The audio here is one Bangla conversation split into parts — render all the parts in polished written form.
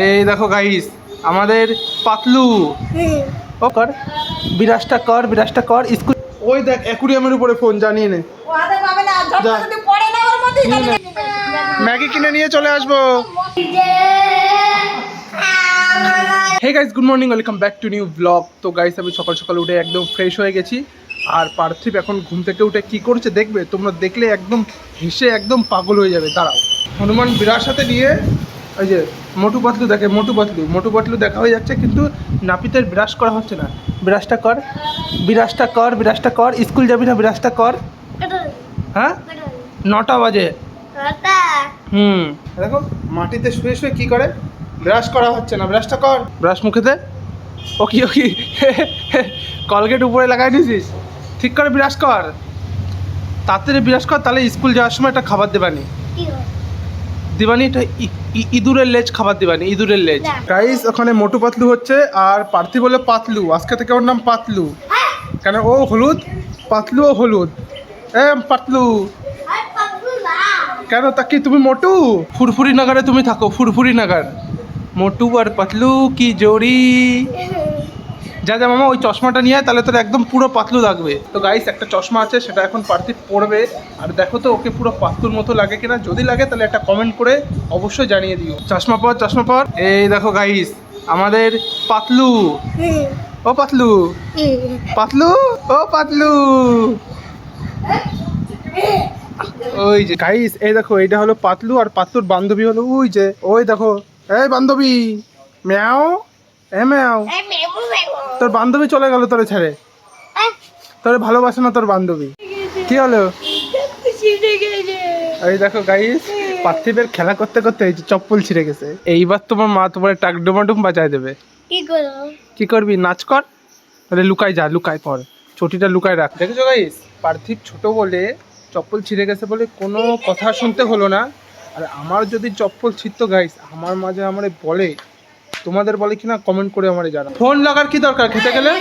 এই দেখো গাইস আমাদের পাতলু ও কর বিরাজটা কর স্কুল। ওই দেখ অ্যাকুরিয়ামের উপরে ফোন জানিয়ে নে। ম্যাগি কিনে নিয়ে চলে আসবো। Hey guys, good morning, welcome back to new blog. তো গাইস আমি সকাল সকাল উঠে একদম ফ্রেশ হয়ে গেছি। আর পার্থিব এখন ঘুম থেকে উঠে কি করছে দেখবে, তোমরা দেখলে একদম হেসে একদম পাগল হয়ে যাবে। দাঁড়াও, হনুমান বিরার সাথে নিয়ে ওই যে মোটু পাতলু দেখে, মোটু পাতলু দেখা হয়ে যাচ্ছে, কিন্তু নাপিতের বিরাজ করা হচ্ছে না। বিরাজটা কর স্কুল যাবি না? বিরাজটা কর। হ্যাঁ 9টা বাজে। দেখো মাটিতে শুয়ে শুয়ে কি করে, ব্রাশ করা হচ্ছে না। ব্রাশটা কর, ব্রাশ মুখেতে। ও কি কলগেট উপরে লাগাই দিয়েছিস? ঠিক করে ব্রাশ কর, তাড়াতাড়ি ব্রাশ কর, তাহলে স্কুল যাওয়ার সময় একটা খাবার দিবানি এটা ইঁদুরের লেজ খাবার দিবানি, ইঁদুরের লেজ। গাইস ওখানে মোটু পাতলু হচ্ছে আর পার্থিব বলে পাতলু। আজকে থেকে ওর নাম পাতলু। কেন ও হলুদ, পাতলু ও হলুদ। পাতলু কেন তা কি তুমি মোটু? ফুরফুরি নাগারে তুমি থাকো, ফুরফুরি নাগার। মোটু আর পাতলু কি জোড়ি। যা মামা ওই চশমাটা নিয়ে তাহলে তোর একদম পুরো পাতলু লাগবে। তো গাইস একটা চশমা আছে, সেটা এখন পার্থিব পড়বে। আর দেখো তো ওকে পুরো পাতলুর মতো লাগে কিনা। যদি লাগে তাহলে একটা কমেন্ট করে অবশ্যই জানিয়ে দিও। চশমা পর। এই দেখো গাইস আমাদের পাতলু। ও পাতলু ও পাতলু। ওই যে গাইস এই দেখো, এইটা হলো পাতলু আর পাতলুর বান্ধবী হলো ওই দেখো। এই বান্ধবী ম্যাও, ম্যাও। তোর বান্ধবী চলে গেল তোরে ছেড়ে, তোরে ভালোবাসে না তোর বান্ধবী। কি হলো? এই দেখো গাইস পার্থিবের খেলা করতে করতে এই যে চপ্পল ছিঁড়ে গেছে। এইবার তোমার মা তোমার টাক ডুমাডুম বাজায় দেবে। কি করবি? নাচ কর। তাহলে লুকাই পর, চটিটা লুকায় রাখ। দেখেছো গাইস পার্থিব ছোট বলে চপ্পল ছিঁড়ে গেছে বলে কোনো কথা শুনতে হলো না। আর আমার যদি চপ্পল ছিঁড়তো গাইস, আমার মাঝে আমারে বলে, তোমাদের বলে কিনা কমেন্ট করে আমারে জানা। ফোন লাগার কি দরকার? খেতে গেলে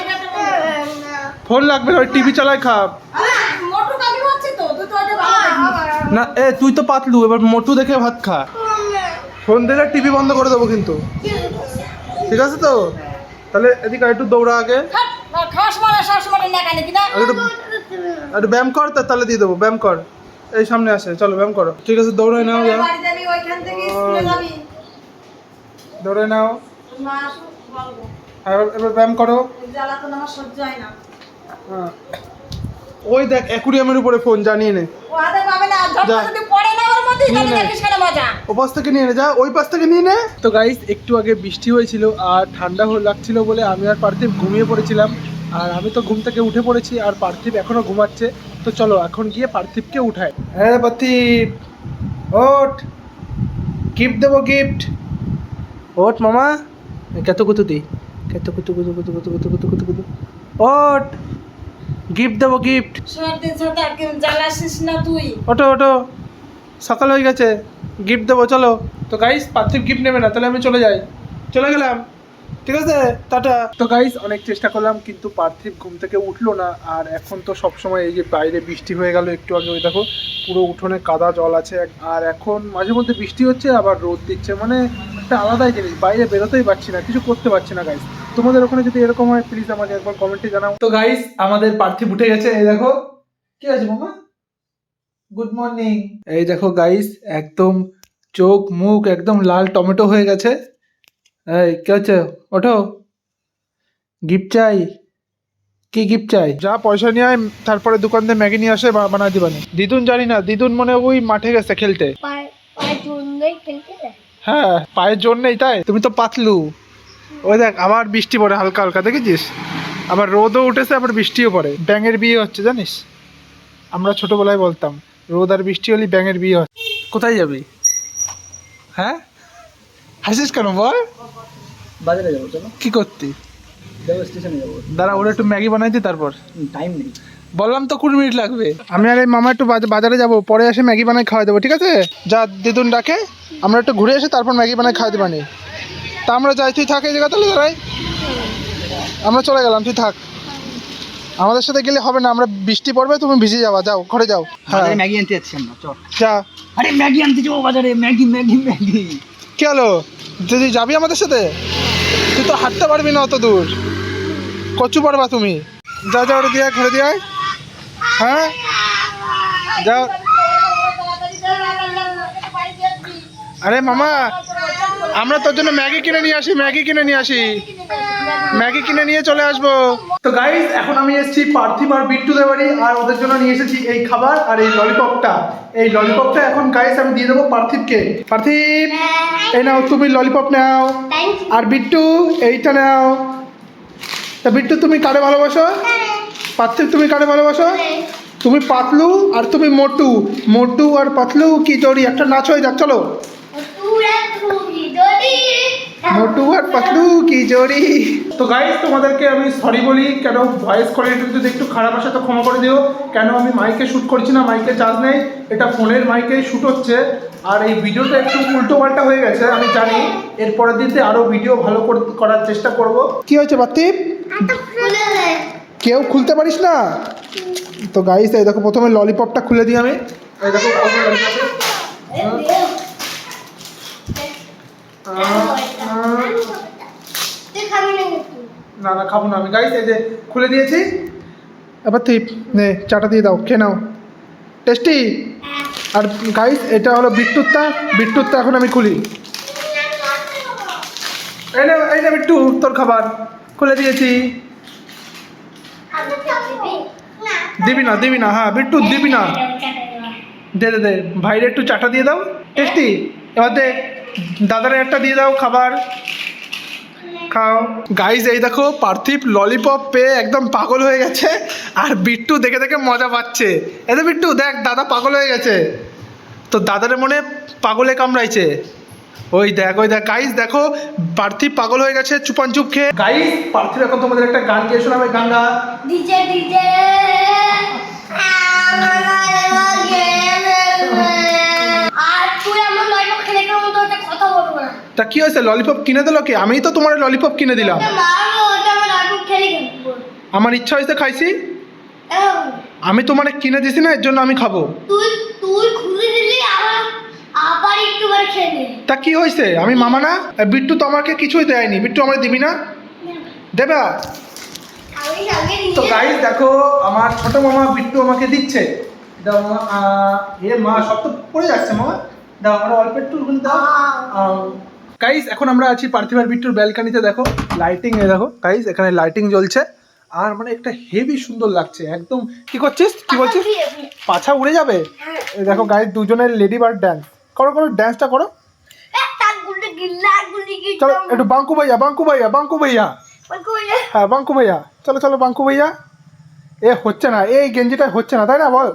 ফোন লাগবে না, ওই টিভি চালাই খাব না। তুই তো পাতলু, এবার মোটু দেখে ভাত খা। ফোন দিলে টিভি বন্ধ করে দেবো কিন্তু, ঠিক আছে তো? তাহলে এদিকে একটু দৌড়া আগে, একটু ব্যায়াম কর, তাহলে দিয়ে দেবো। ব্যায়াম কর, এই সামনে আসে, চলো ব্যায়াম করো। ঠিক আছে দৌড়াই নাও, দৌড়াই নাও। এবার ব্যায়াম করো। হ্যাঁ ওই দেখ অ্যাকুরিয়ামের উপরে ফোন জানিয়ে নে। ওপাশ থেকে নিয়ে নে, যা ওই পাশ থেকে নিয়ে নে। তো গাইস একটু আগে বৃষ্টি হয়েছিল আর ঠান্ডা লাগছিল বলে আমি আর পার্থিব ঘুমিয়ে পড়েছিলাম। আর আমি তো ঘুম থেকে উঠে পড়েছি আর পার্থিব এখনো ঘুমাচ্ছে। তো চলো এখন গিয়ে পার্থিবকে উঠায়। হ্যাঁ পার্থিব ওঠ, গিফট দেবো, গিফট। ওঠ মামা, কত কুতু দি, কত কুতু ওঠ, গিফট দেবো, গিফট। ওটো সকাল হয়ে গেছে, গিফট দেবো চলো। তো গাইস পার্থিব গিফট নেবে না, তাহলে আমি চলে গেলাম, ঠিক আছে টাটা। তো গাইস অনেক চেষ্টা করলাম কিন্তু পার্থিব ঘুম থেকে উঠলো না। আর এখন তো সবসময় এই যে বাইরে বৃষ্টি হয়ে গেল একটু আগে, ওই দেখো পুরো উঠোনে কাদা জল আছে। আর এখন মাঝে মধ্যে বৃষ্টি হচ্ছে আবার রোদ দিচ্ছে, মানে একটা আলাদাই জিনিস। বাইরে বেরোতেই পারছি না, কিছু করতে পারছি না গাইস। তোমাদের ওখানে যদি এরকম হয় প্লিজ আমাকে একবার কমেন্টে জানাও। তো গাইস আমাদের পার্থিব উঠে গেছে, এই দেখো। কি আছে মামা? Good morning. এই দেখো গাইস একদম চোখ মুখ একদম লাল টমেটো হয়ে গেছে। এই কি হচ্ছে? ওঠো, গিফট চাই। কি গিফট চাই? যা পয়সা নিয়ে আয়, তারপরে দোকান থেকে ম্যাগি নিয়ে আসে বানায় দিবানি। দিদুন জানি না, দিদুন মনে ওই মাঠে গেছে খেলতে। হ্যাঁ পায়ের জোর নেই তাই? তুমি তো পাতলু। ওই দেখ আবার বৃষ্টি পড়ে হালকা হালকা, দেখেছিস? আবার রোদও উঠেছে আবার বৃষ্টিও পড়ে। ব্যাঙের বিয়ে হচ্ছে জানিস? আমরা ছোটবেলায় বলতাম রোদ আর বৃষ্টি হলে ব্যাঙের বিয়ে হচ্ছে। কোথায় যাবি? হ্যাঁ হাসিস কেন বল? বাজারে যাবো, চলো। কি করতি? স্টেশনে যাবো। দাঁড়া ওরা একটু ম্যাগি বানাই দি, তারপর। টাইম নেই, বললাম তো 20 মিনিট লাগবে। আমি আর এই মামা একটু বাজারে যাবো, পরে এসে ম্যাগি বানাই খাওয়া দেবো, ঠিক আছে? যা দিদুন ডাকে, আমরা একটু ঘুরে এসে তারপর ম্যাগি বানাই খাওয়া দেবানি। তা আমরা যাই, তুই থাক এই জায়গা, তাহলে দাঁড়াই। আমরা চলে গেলাম, তুই থাক। আমাদের সাথে গেলে হবে না, আমরা বৃষ্টি পড়বে, তুমি ভিজে যাবা। যাও ঘরে যাও। হ্যাঁ ম্যাগি আনতে যাচ্ছি আমরা, চল। যা। আরে ম্যাগি আনতে যাবো বাজারে, ম্যাগি। কি হলো? তুই যাবি আমাদের সাথে? তুই তো হাঁটতে পারবি না অত দূর, কচু পারবা তুমি। যা যা, ওটা দিয়ে ঘরে দিয়ে আয়। হ্যাঁ যাও। আরে মামা, আমরা তোর জন্য ম্যাগি কিনে নিয়ে আসি, ম্যাগি কিনে নিয়ে আসি, ম্যাগি কিনে নিয়ে চলে আসবো। তো গাইস, এখন আমি এসেছি পার্থিব আর বিট্টুদের বাড়ি, আর ওদের জন্য নিয়ে এসেছি এই খাবার আর এই ললিপপটা। এই ললিপপটা এখন গাইস আমি দিয়ে দেবো পার্থিবকে। পার্থিব, এই নাও তুমি ললিপপ নাও, আর বিট্টু এইটা নাও। তা বিট্টু, তুমি কারে ভালোবাসো? পার্থিব, তুমি কারে ভালোবাসো? তুমি পাতলু আর তুমি মোটু। মোটু আর পাতলু কি জড়ি, একটা নাচ হয়ে যাক, চলো। মোটু আর পাতলু কি জড়ি। তো গাইস, তোমাদেরকে আমি সরি বলি, কেন ভয়েস কোয়ালিটি যদি একটু খারাপ আসে তো ক্ষমা করে দিও। কেন আমি মাইকে শ্যুট করছি না, মাইকে চার্জ নেই, এটা ফোনের মাইকেই শ্যুট হচ্ছে। আর এই ভিডিওটা একটু উল্টো পাল্টা হয়ে গেছে, আমি জানি। এরপরের দিনতে আরও ভিডিও ভালো করার চেষ্টা করব। কি হয়েছে পার্থিব? কেউ খুলতে পারিস না? তো গাইস, এই দেখো, প্রথমে ললিপপটা খুলে দিই আমি। এই দেখো না না, খাবো না আমি। গাইস, এই যে খুলে দিয়েছি। এবার তুই নে, চাটা দিয়ে দাও, খেয়ে নাও, টেস্টি। আর গাইস, এটা হলো বিট্টুরটা। বিট্টুরটা এখন আমি খুলি। এই না বিট্টু, তোর খাবার খুলে দিয়েছি। দিবি না, দিবি না, হ্যাঁ বিট্টু দিবি না। দে দে দে, ভাইরে একটু চাটা দিয়ে দাও, টেস্টি। এবার দে দাদারে একটা দিয়ে দাও খাবার, খাও। গাইজ, এই দেখো, পার্থিব ললিপপ পেয়ে একদম পাগল হয়ে গেছে, আর বিট্টু দেখে দেখে মজা পাচ্ছে। এতে বিট্টু দেখ, দাদা পাগল হয়ে গেছে। তো দাদারে মনে পাগলে কামড়াইছে। ওই দেখ, ওই দেখ। গাইজ দেখো, পার্থিব পাগল হয়ে গেছে চুপান চুপ খেয়ে। গাইজ, পার্থিব এখন তোমাদের একটা গান গিয়ে শোনাবে। গান গা। ডিজে ডিজে আর তুই আমার ললিপপ খেলে কেমন, তো একটা কথা বলবো না। তা কি হয়েছে? ললিপপ কিনে দিল কে? আমিই তো তোমার ললিপপ কিনে দিলাম। আমার ললিপপ খেলে কেন? আমার ইচ্ছা হয়েছে খাইছি। আমি তোমার কিনে দিছি না, এর জন্য আমি খাবো। তুই তুই খুলে দিলি, আবার একটু বার খেয়ে নে। তা কি হয়েছে? আমি মামা না? বিট্টু তো আমাকে কিছুই দেয়নি। বিট্টু আমার দিবি না? দেবা? আমি আগে তো নিয়ে গাইস দেখো, আমার ছোট মামা বিট্টু আমাকে দিচ্ছে। দাও মামা। এ মা, সব তো পড়ে যাচ্ছে মামা। দাও, আমরা অল্প একটু দাও। গাইস, এখন আমরা আছি পার্থিব আর বিট্টুর ব্যালকানিতে। দেখো লাইটিং, এ দেখো গাইস, এখানে লাইটিং জ্বলছে। আর মানে একটা হেভি সুন্দর লাগছে একদম। কি করছিস? কি বলছিস? পাছা উড়ে যাবে? এই দেখো গাইস, দুজনের লেডি বার্ড ড্যান্স করো, করো ড্যান্সটা করো। তার গুলি গিল্লা গুলি কি চলো একটু বাঙ্কু ভাইয়া, বাঙ্কু ভাইয়া, বাঙ্কু ভাইয়া। হ্যাঁ বাঙ্কু ভাইয়া, চলো চলো বাঙ্কু ভাইয়া। এ হচ্ছে না, এই গেঞ্জিটা হচ্ছে না, তাই না? বল,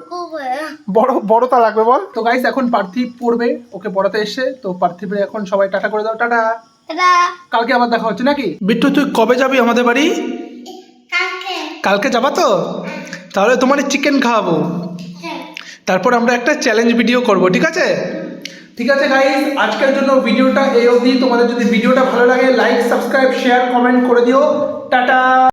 বড় বড়তা লাগবে বল। তো গাইস, এখন পার্থিব পড়বে, ওকে পড়াতে এসে। তো পার্থিবের এখন সবাই টাটা করে দাও, টাটা। কালকে আবার দেখা হচ্ছে নাকি? বিট্টু, তুই কবে যাবি আমাদের বাড়ি? কালকে যাবা তো? তাহলে তোমার চিকেন খাওয়াবো। তারপর আমরা একটা চ্যালেঞ্জ ভিডিও করব, ঠিক আছে? ঠিক আছে গাইস, আজকের জন্য ভিডিওটা এই অবধি। তোমাদের যদি ভিডিওটা ভালো লাগে, লাইক, সাবস্ক্রাইব, শেয়ার, কমেন্ট করে দিও। টাটা।